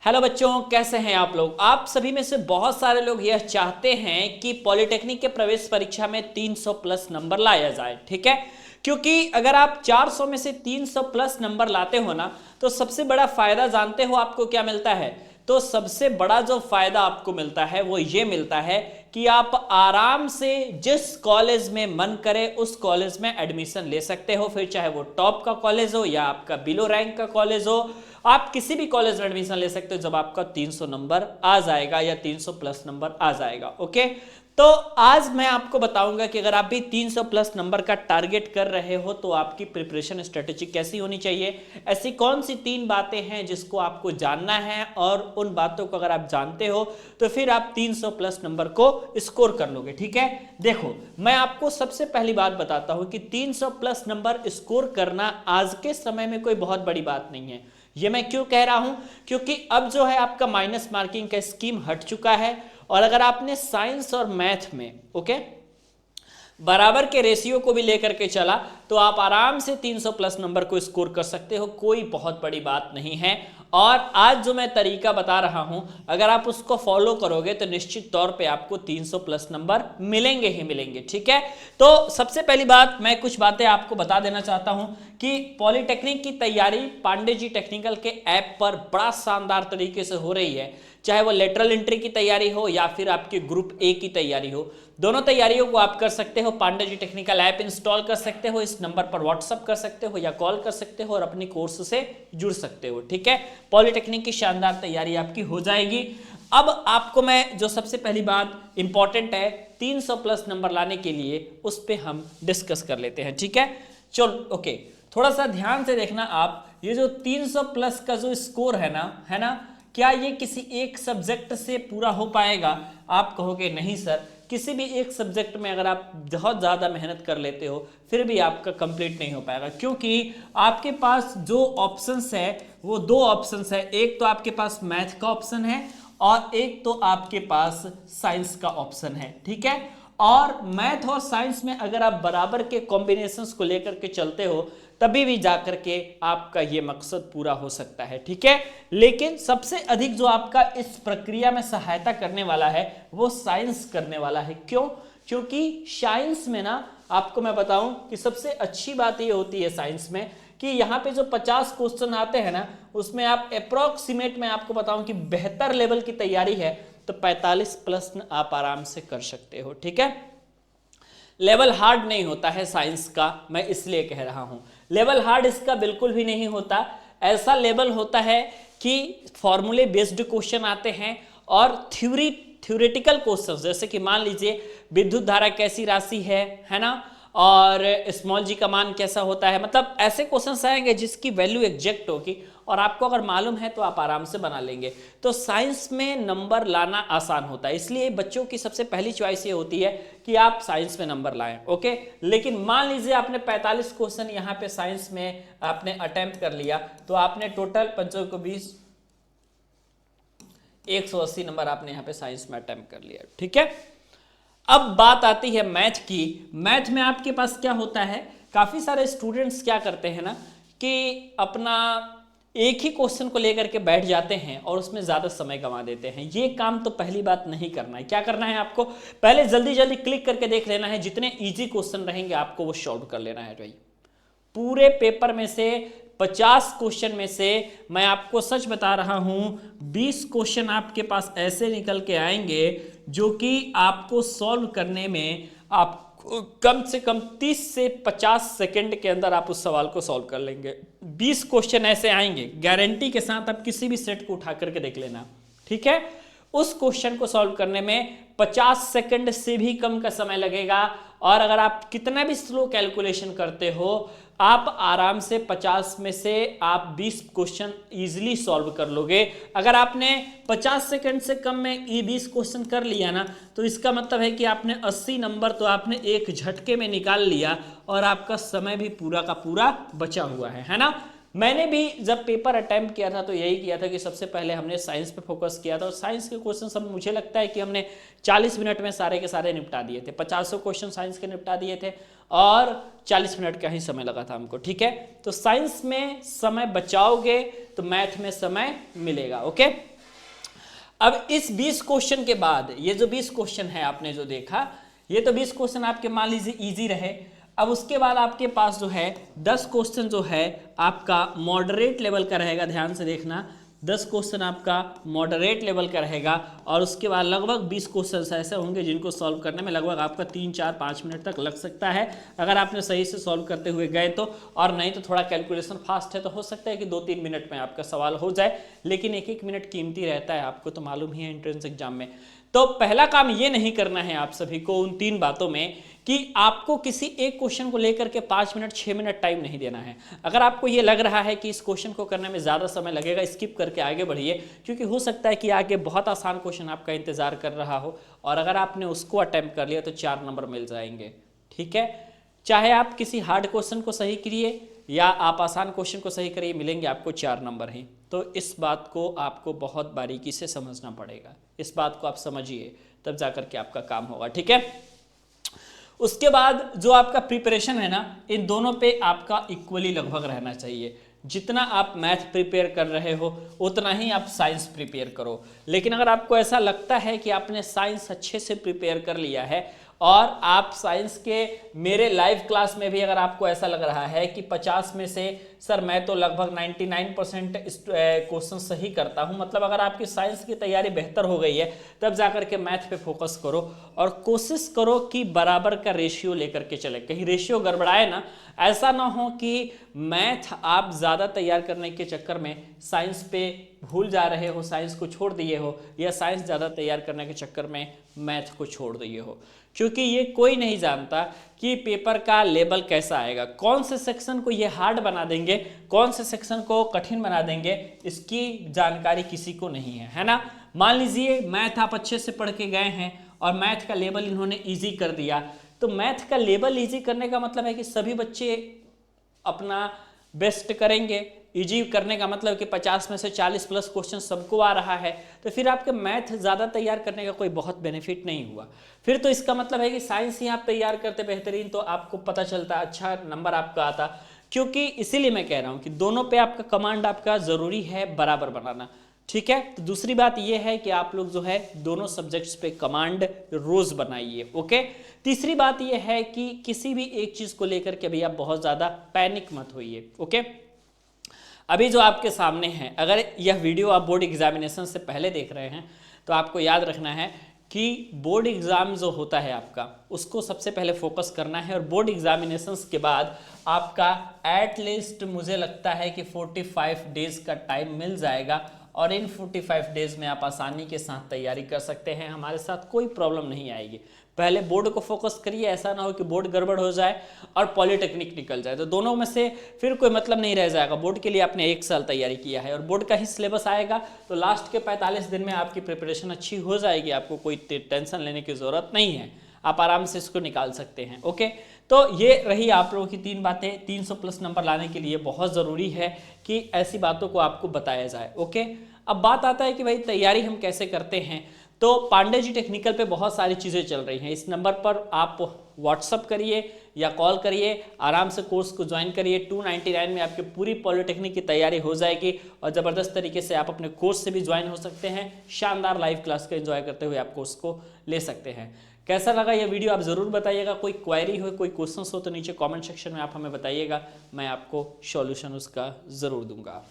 Hello बच्चों, कैसे हैं आप लोग। आप सभी में से बहुत सारे लोग यह चाहते हैं कि पॉलिटेक्निक के प्रवेश परीक्षा में 300 प्लस नंबर लाया जाए, ठीक है। क्योंकि अगर आप 400 में से 300 प्लस नंबर लाते हो ना, तो सबसे बड़ा फायदा जानते हो आपको क्या मिलता है। तो सबसे बड़ा जो फायदा आपको मिलता है वो ये मिलता है कि आप आराम से जिस कॉलेज में मन करे उस कॉलेज में एडमिशन ले सकते हो। फिर चाहे वो टॉप का कॉलेज हो या आपका बिलो रैंक का कॉलेज हो, आप किसी भी कॉलेज में एडमिशन ले सकते हो जब आपका 300 नंबर आ जाएगा या 300 प्लस नंबर आ जाएगा। ओके, तो आज मैं आपको बताऊंगा कि अगर आप भी 300 प्लस नंबर का टारगेट कर रहे हो तो आपकी प्रिपरेशन स्ट्रेटेजी कैसी होनी चाहिए। ऐसी कौन सी 3 बातें हैं जिसको आपको जानना है, और उन बातों को अगर आप जानते हो तो फिर आप 300 प्लस नंबर को स्कोर कर लोगे, ठीक है। देखो, मैं आपको सबसे पहली बात बताता हूं कि 300 प्लस नंबर स्कोर करना आज के समय में कोई बहुत बड़ी बात नहीं है। ये मैं क्यों कह रहा हूं, क्योंकि अब जो है आपका माइनस मार्किंग का स्कीम हट चुका है, और अगर आपने साइंस और मैथ में बराबर के रेशियो को भी लेकर के चला तो आप आराम से 300 प्लस नंबर को स्कोर कर सकते हो। कोई बहुत बड़ी बात नहीं है। और आज जो मैं तरीका बता रहा हूं, अगर आप उसको फॉलो करोगे तो निश्चित तौर पे आपको 300 प्लस नंबर मिलेंगे ही मिलेंगे, ठीक है। तो सबसे पहली बात, मैं कुछ बातें आपको बता देना चाहता हूं कि पॉलिटेक्निक की तैयारी पांडे जी टेक्निकल के ऐप पर बड़ा शानदार तरीके से हो रही है। चाहे वो लेटरल एंट्री की तैयारी हो या फिर आपकी ग्रुप ए की तैयारी हो, दोनों तैयारियों को आप कर सकते हो। Pandey ji technical app install कर सकते हो, इस नंबर पर व्हाट्सअप कर सकते हो या कॉल कर सकते हो और अपनी कोर्स से जुड़ सकते हो, ठीक है। पॉलिटेक्निक की शानदार तैयारी आपकी हो जाएगी। अब आपको मैं जो सबसे पहली बात इंपॉर्टेंट है 300 प्लस नंबर लाने के लिए, उस पर हम डिस्कस कर लेते हैं, ठीक है। चलो ओके, थोड़ा सा ध्यान से देखना आप। ये जो 300 प्लस का जो स्कोर है ना, क्या ये किसी एक सब्जेक्ट से पूरा हो पाएगा। आप कहोगे नहीं सर, किसी भी एक सब्जेक्ट में अगर आप बहुत ज़्यादा मेहनत कर लेते हो फिर भी आपका कंप्लीट नहीं हो पाएगा, क्योंकि आपके पास जो ऑप्शंस है वो 2 ऑप्शंस है। एक तो आपके पास मैथ का ऑप्शन है और एक तो आपके पास साइंस का ऑप्शन है, ठीक है। और मैथ और साइंस में अगर आप बराबर के कॉम्बिनेशंस को लेकर के चलते हो तभी भी जाकर के आपका ये मकसद पूरा हो सकता है, ठीक है। लेकिन सबसे अधिक जो आपका इस प्रक्रिया में सहायता करने वाला है वो साइंस करने वाला है। क्यों? क्योंकि साइंस में ना, आपको मैं बताऊं कि सबसे अच्छी बात ये होती है साइंस में कि यहाँ पे जो 50 क्वेश्चन आते हैं ना, उसमें आप अप्रोक्सीमेट में आपको बताऊं कि बेहतर लेवल की तैयारी है तो 45 प्लस आप आराम से कर सकते हो, ठीक है। लेवल हार्ड नहीं होता है साइंस का, मैं इसलिए कह रहा हूं। लेवल हार्ड इसका बिल्कुल भी नहीं होता। ऐसा लेवल होता है कि फॉर्मूले बेस्ड क्वेश्चन आते हैं और थ्योरेटिकल क्वेश्चन, जैसे कि मान लीजिए विद्युत धारा कैसी राशि है ना, और स्मॉल जी का मान कैसा होता है। मतलब ऐसे क्वेश्चंस आएंगे जिसकी वैल्यू एग्जैक्ट होगी और आपको अगर मालूम है तो आप आराम से बना लेंगे। तो साइंस में नंबर लाना आसान होता है, इसलिए बच्चों की सबसे पहली चॉइस ये होती है कि आप साइंस में नंबर लाएं, ओके। लेकिन मान लीजिए आपने 45 क्वेश्चन यहाँ पे साइंस में आपने अटेम्प्ट कर लिया, तो आपने टोटल 5 को 20 180 नंबर आपने यहाँ पे साइंस में अटेम्प्ट कर लिया, ठीक है। अब बात आती है मैथ की। मैथ में आपके पास क्या होता है, काफी सारे स्टूडेंट्स क्या करते हैं ना कि अपना एक ही क्वेश्चन को लेकर के बैठ जाते हैं और उसमें ज्यादा समय गंवा देते हैं। ये काम तो पहली बात नहीं करना है। क्या करना है आपको, पहले जल्दी जल्दी क्लिक करके देख लेना है, जितने इजी क्वेश्चन रहेंगे आपको वो सॉल्व कर लेना है भाई। पूरे पेपर में से 50 क्वेश्चन में से मैं आपको सच बता रहा हूं 20 क्वेश्चन आपके पास ऐसे निकल के आएंगे जो कि आपको सॉल्व करने में आप कम से कम 30 से 50 सेकंड के अंदर आप उस सवाल को सॉल्व कर लेंगे। 20 क्वेश्चन ऐसे आएंगे गारंटी के साथ, आप किसी भी सेट को उठा करके देख लेना, ठीक है। उस क्वेश्चन को सॉल्व करने में 50 सेकंड से भी कम का समय लगेगा, और अगर आप कितना भी स्लो कैलकुलेशन करते हो आप आराम से 50 में से आप 20 क्वेश्चन इजीली सॉल्व कर लोगे। अगर आपने 50 सेकंड से कम में ये 20 क्वेश्चन कर लिया ना, तो इसका मतलब है कि आपने 80 नंबर तो आपने एक झटके में निकाल लिया और आपका समय भी पूरा का पूरा बचा हुआ है ना। मैंने भी जब पेपर अटेम्प्ट किया था तो यही किया था कि सबसे पहले हमने साइंस पे फोकस किया था, और साइंस के क्वेश्चन सब मुझे लगता है कि हमने 40 मिनट में सारे के सारे निपटा दिए थे। 50 क्वेश्चन साइंस के निपटा दिए थे और 40 मिनट का ही समय लगा था हमको, ठीक है। तो साइंस में समय बचाओगे तो मैथ में समय मिलेगा, ओके। अब इस 20 क्वेश्चन के बाद ये जो 20 क्वेश्चन है आपने जो देखा, ये तो 20 क्वेश्चन आपके मान लीजिए इजी रहे। अब उसके बाद आपके पास जो है 10 क्वेश्चन जो है आपका मॉडरेट लेवल का रहेगा, ध्यान से देखना, 10 क्वेश्चन आपका मॉडरेट लेवल का रहेगा। और उसके बाद लगभग 20 क्वेश्चन ऐसे होंगे जिनको सॉल्व करने में लगभग आपका 3, 4, 5 मिनट तक लग सकता है, अगर आपने सही से सॉल्व करते हुए गए तो। और नहीं तो थोड़ा कैलकुलेशन फास्ट है तो हो सकता है कि 2-3 मिनट में आपका सवाल हो जाए, लेकिन 1-1 मिनट कीमती रहता है, आपको तो मालूम ही है एंट्रेंस एग्जाम में। तो पहला काम ये नहीं करना है आप सभी को उन 3 बातों में कि आपको किसी एक क्वेश्चन को लेकर के 5 मिनट 6 मिनट टाइम नहीं देना है। अगर आपको ये लग रहा है कि इस क्वेश्चन को करने में ज़्यादा समय लगेगा, स्किप करके आगे बढ़िए, क्योंकि हो सकता है कि आगे बहुत आसान क्वेश्चन आपका इंतजार कर रहा हो और अगर आपने उसको अटेम्प्ट कर लिया तो 4 नंबर मिल जाएंगे। ठीक है, चाहे आप किसी हार्ड क्वेश्चन को सही करिए या आप आसान क्वेश्चन को सही करिए, मिलेंगे आपको 4 नंबर ही। तो इस बात को आपको बहुत बारीकी से समझना पड़ेगा, इस बात को आप समझिए, तब जाकर के आपका काम होगा। ठीक है, उसके बाद जो आपका प्रिपरेशन है ना, इन दोनों पे आपका इक्वली लगभग रहना चाहिए। जितना आप मैथ प्रिपेयर कर रहे हो उतना ही आप साइंस प्रिपेयर करो। लेकिन अगर आपको ऐसा लगता है कि आपने साइंस अच्छे से प्रिपेयर कर लिया है और आप साइंस के मेरे लाइव क्लास में भी अगर आपको ऐसा लग रहा है कि 50 में से सर मैं तो लगभग 99% क्वेश्चन सही करता हूं, मतलब अगर आपकी साइंस की तैयारी बेहतर हो गई है, तब जाकर के मैथ पे फोकस करो और कोशिश करो कि बराबर का रेशियो लेकर के चले। कहीं रेशियो गड़बड़ाए ना, ऐसा ना हो कि मैथ आप ज़्यादा तैयार करने के चक्कर में साइंस पे भूल जा रहे हो, साइंस को छोड़ दिए हो, या साइंस ज़्यादा तैयार करने के चक्कर में मैथ को छोड़ दिए हो। क्योंकि ये कोई नहीं जानता कि पेपर का लेवल कैसा आएगा, कौन से सेक्शन को ये हार्ड बना देंगे, कौन से सेक्शन को कठिन बना देंगे, इसकी जानकारी किसी को नहीं है ना। मान लीजिए मैथ आप अच्छे से पढ़ के गए हैं और मैथ का लेवल इन्होंने इजी कर दिया, तो मैथ का लेवल इजी करने का मतलब है कि सभी बच्चे अपना बेस्ट करेंगे। इजी करने का मतलब कि 50 में से 40 प्लस क्वेश्चन सबको आ रहा है, तो फिर आपके मैथ ज़्यादा तैयार करने का कोई बहुत बेनिफिट नहीं हुआ। फिर तो इसका मतलब है कि साइंस ही आप तैयार करते बेहतरीन, तो आपको पता चलता अच्छा नंबर आपका आता। क्योंकि इसीलिए मैं कह रहा हूँ कि दोनों पे आपका कमांड आपका ज़रूरी है बराबर बनाना। ठीक है, तो दूसरी बात यह है कि आप लोग जो है दोनों सब्जेक्ट्स पे कमांड रोज बनाइए। ओके, तीसरी बात यह है कि किसी भी एक चीज़ को लेकर के भी आप बहुत ज़्यादा पैनिक मत होइए। ओके, अभी जो आपके सामने है, अगर यह वीडियो आप बोर्ड एग्जामिनेशन से पहले देख रहे हैं तो आपको याद रखना है कि बोर्ड एग्ज़ाम जो होता है आपका, उसको सबसे पहले फोकस करना है। और बोर्ड एग्जामिनेशंस के बाद आपका एटलीस्ट मुझे लगता है कि 45 डेज़ का टाइम मिल जाएगा और इन 45 डेज़ में आप आसानी के साथ तैयारी कर सकते हैं, हमारे साथ कोई प्रॉब्लम नहीं आएगी। पहले बोर्ड को फोकस करिए, ऐसा ना हो कि बोर्ड गड़बड़ हो जाए और पॉलिटेक्निक निकल जाए, तो दोनों में से फिर कोई मतलब नहीं रह जाएगा। बोर्ड के लिए आपने 1 साल तैयारी किया है और बोर्ड का ही सिलेबस आएगा, तो लास्ट के 45 दिन में आपकी प्रिपरेशन अच्छी हो जाएगी, आपको कोई टेंशन लेने की ज़रूरत नहीं है, आप आराम से इसको निकाल सकते हैं। ओके, तो ये रही आप लोगों की 3 बातें। 300 प्लस नंबर लाने के लिए बहुत ज़रूरी है कि ऐसी बातों को आपको बताया जाए। ओके, अब बात आता है कि भाई तैयारी हम कैसे करते हैं, तो पांडे जी टेक्निकल पे बहुत सारी चीज़ें चल रही हैं। इस नंबर पर आप व्हाट्सअप करिए या कॉल करिए, आराम से कोर्स को ज्वाइन करिए। 299 में आपकी पूरी पॉलिटेक्निक की तैयारी हो जाएगी और ज़बरदस्त तरीके से आप अपने कोर्स से भी ज्वाइन हो सकते हैं। शानदार लाइव क्लास का एंजॉय करते हुए आप कोर्स को ले सकते हैं। कैसा लगा यह वीडियो आप ज़रूर बताइएगा। कोई क्वेरी हो, कोई क्वेश्चन हो तो नीचे कमेंट सेक्शन में आप हमें बताइएगा, मैं आपको सॉल्यूशन उसका ज़रूर दूंगा।